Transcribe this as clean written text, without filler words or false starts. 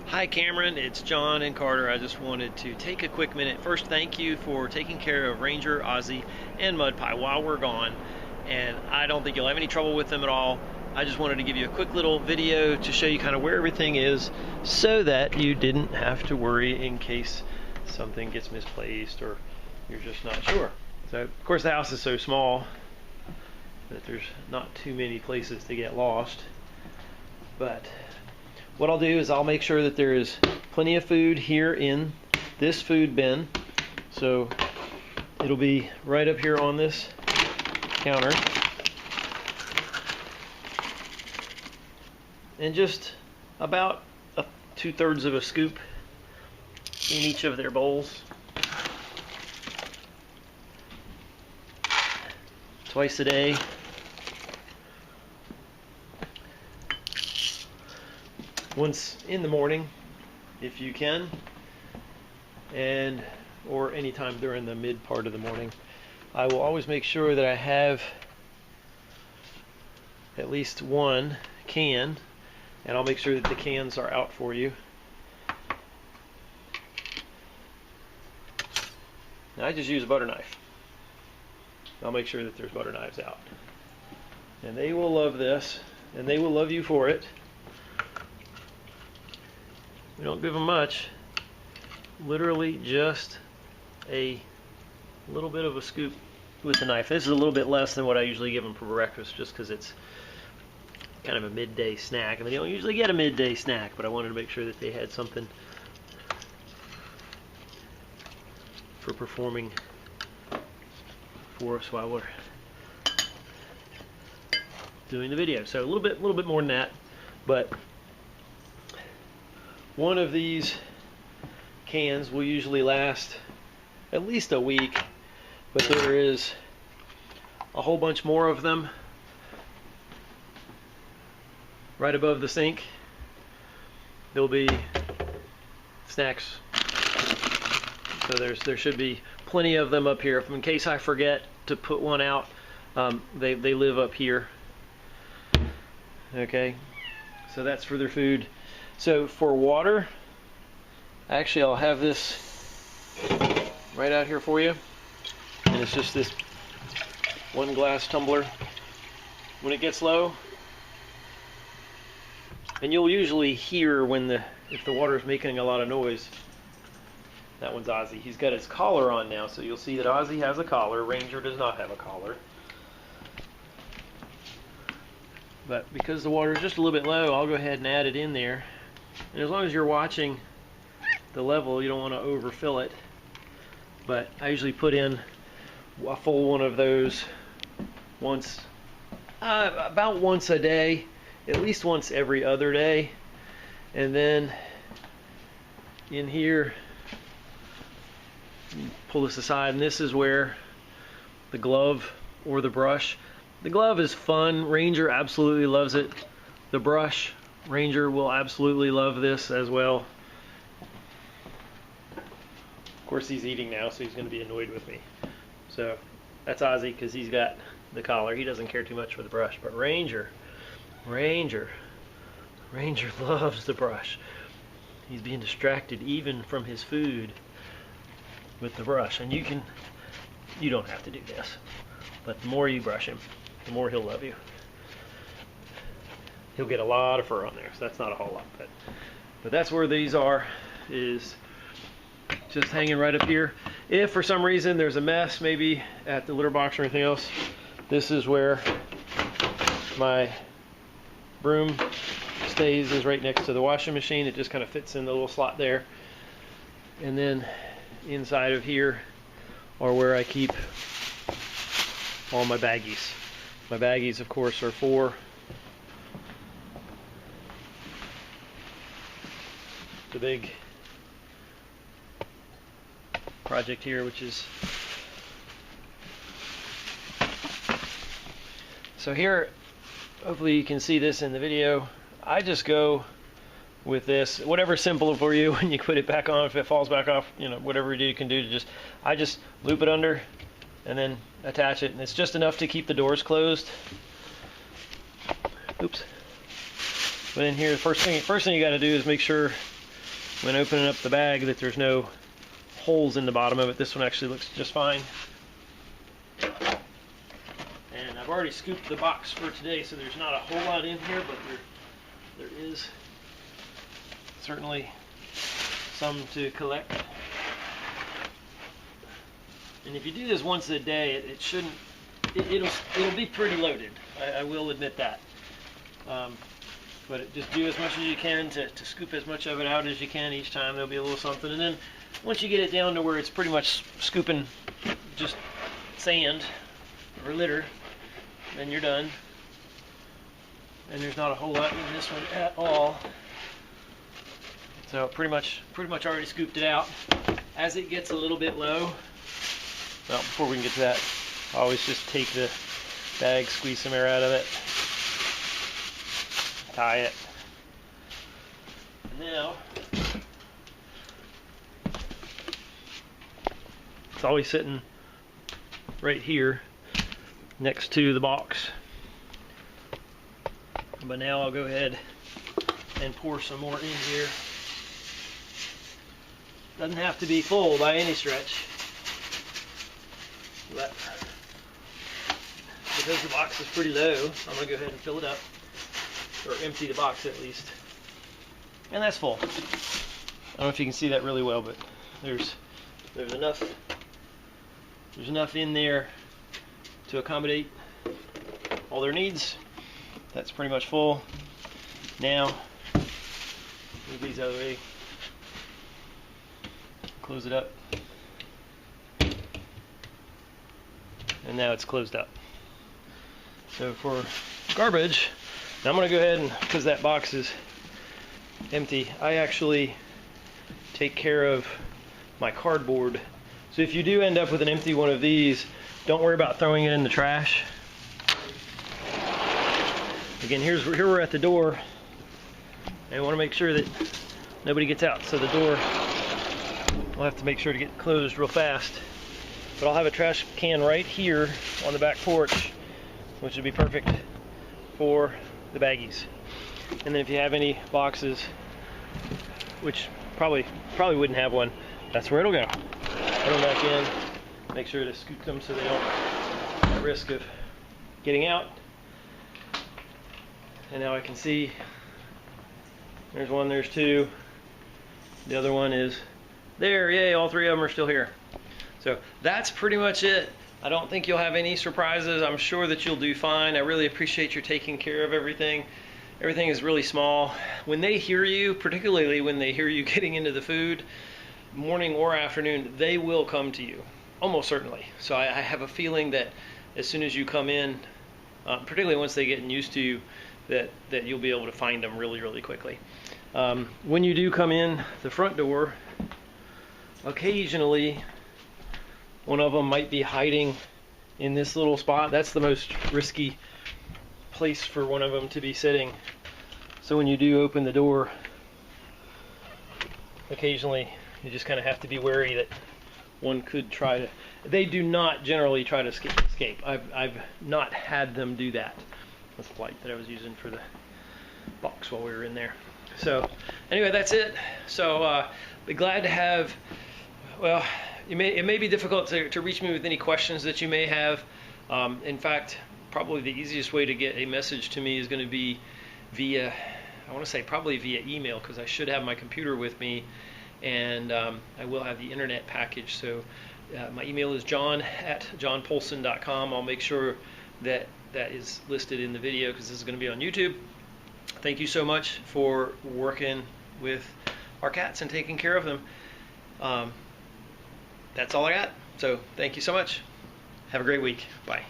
Hi Cameron, it's John and Carter. I just wanted to take a quick minute. First, thank you for taking care of Ranger, Ozzy, and Mud Pie while we're gone. And I don't think you'll have any trouble with them at all. I just wanted to give you a quick little video to show you kind of where everything is so that you didn't have to worry in case something gets misplaced or you're just not sure. So, of course, the house is so small that there's not too many places to get lost. But what I'll do is I'll make sure that there is plenty of food here in this food bin. So it'll be right up here on this counter. And just about 2/3 of a scoop in each of their bowls. Twice a day. Once in the morning, if you can, or anytime during the mid part of the morning. I will always make sure that I have at least one can, and I'll make sure that the cans are out for you. Now I just use a butter knife. I'll make sure that there's butter knives out. And they will love this, and they will love you for it. We don't give them much, literally just a little bit of a scoop with the knife. This is a little bit less than what I usually give them for breakfast just because it's kind of a midday snack. And they don't usually get a midday snack, but I wanted to make sure that they had something for performing for us while we're doing the video. So a little bit more than that, but one of these cans will usually last at least a week, but there is a whole bunch more of them right above the sink. There'll be snacks, so there should be plenty of them up here. If in case I forget to put one out, they live up here. Okay, so that's for their food. So for water, actually I'll have this right out here for you, and it's just this 1 glass tumbler. When it gets low, and you'll usually hear if the water is making a lot of noise. That one's Ozzy. He's got his collar on now, so you'll see that Ozzy has a collar. Ranger does not have a collar. But because the water is just a little bit low, I'll go ahead and add it in there. And as long as you're watching the level, you don't want to overfill it. But I usually put in a full one of those about once a day, at least once every other day. And then in here, pull this aside, and this is where the glove or the brush. The glove is fun. Ranger absolutely loves it. The brush, Ranger will absolutely love this as well. Of course, he's eating now, so he's going to be annoyed with me. So that's Ozzy because he's got the collar. He doesn't care too much for the brush, but Ranger loves the brush. He's being distracted even from his food with the brush. And you don't have to do this, but the more you brush him, the more he'll love you. He'll get a lot of fur on there, so that's not a whole lot, but that's where these are, is just hanging right up here. If for some reason there's a mess, maybe at the litter box or anything else, this is where my broom stays, is right next to the washing machine. It just kind of fits in the little slot there. And then inside of here are where I keep all my baggies. My baggies, of course, are for the big project here, which is so here. Hopefully you can see this in the video. I just go with this, whatever's simple for you. When you put it back on, if it falls back off, whatever you can do to I just loop it under and then attach it, and it's just enough to keep the doors closed. Oops. But in here, first thing you got to do is make sure when opening up the bag that there's no holes in the bottom of it. This one actually looks just fine. And I've already scooped the box for today, so there's not a whole lot in here, but there is certainly some to collect. And if you do this once a day, it shouldn't. It'll be pretty loaded. I will admit that. But just do as much as you can to scoop as much of it out as you can each time. There'll be a little something, and then once you get it down to where it's pretty much scooping just sand or litter, then you're done. And there's not a whole lot in this one at all. So pretty much already scooped it out. As it gets a little bit low, well, before we can get to that, I always just take the bag, squeeze some air out of it, tie it. And now, it's always sitting right here next to the box. But now I'll go ahead and pour some more in here. Doesn't have to be full by any stretch, but because the box is pretty low, I'm going to go ahead and fill it up, or empty the box at least. And that's full. I don't know if you can see that really well, but there's enough in there to accommodate all their needs. That's pretty much full. Now, move these out of the way. Close it up. And now it's closed up. So for garbage, now I'm going to go ahead and, because that box is empty, I actually take care of my cardboard. So if you do end up with an empty one of these, don't worry about throwing it in the trash. Again, here we're at the door, and I want to make sure that nobody gets out. So the door, I'll have to make sure to get closed real fast. But I'll have a trash can right here on the back porch, which would be perfect for the baggies. And then if you have any boxes, which probably wouldn't have one, that's where it'll go. Put them back in, make sure to scoop them so they don't at risk of getting out. And now I can see there's one, there's two. The other one is there. Yay, all three of them are still here. So that's pretty much it. I don't think you'll have any surprises. I'm sure that you'll do fine. I really appreciate your taking care of everything. Everything is really small. When they hear you, particularly when they hear you getting into the food, morning or afternoon, they will come to you, almost certainly. So I have a feeling that as soon as you come in, particularly once they get used to you, that you'll be able to find them really, really quickly. When you do come in the front door, occasionally one of them might be hiding in this little spot. That's the most risky place for one of them to be sitting. So when you do open the door, occasionally you just kind of have to be wary that one could try to. They do not generally try to escape. I've not had them do that. That's the light that I was using for the box while we were in there. So anyway, that's it. So be glad to have. Well, it may be difficult to reach me with any questions that you may have. In fact, probably the easiest way to get a message to me is going to be via, I want to say probably via email, because I should have my computer with me, and I will have the internet package. So my email is john@johnpolson.com. I'll make sure that is listed in the video, because this is going to be on YouTube. Thank you so much for working with our cats and taking care of them. That's all I got. So thank you so much. Have a great week. Bye.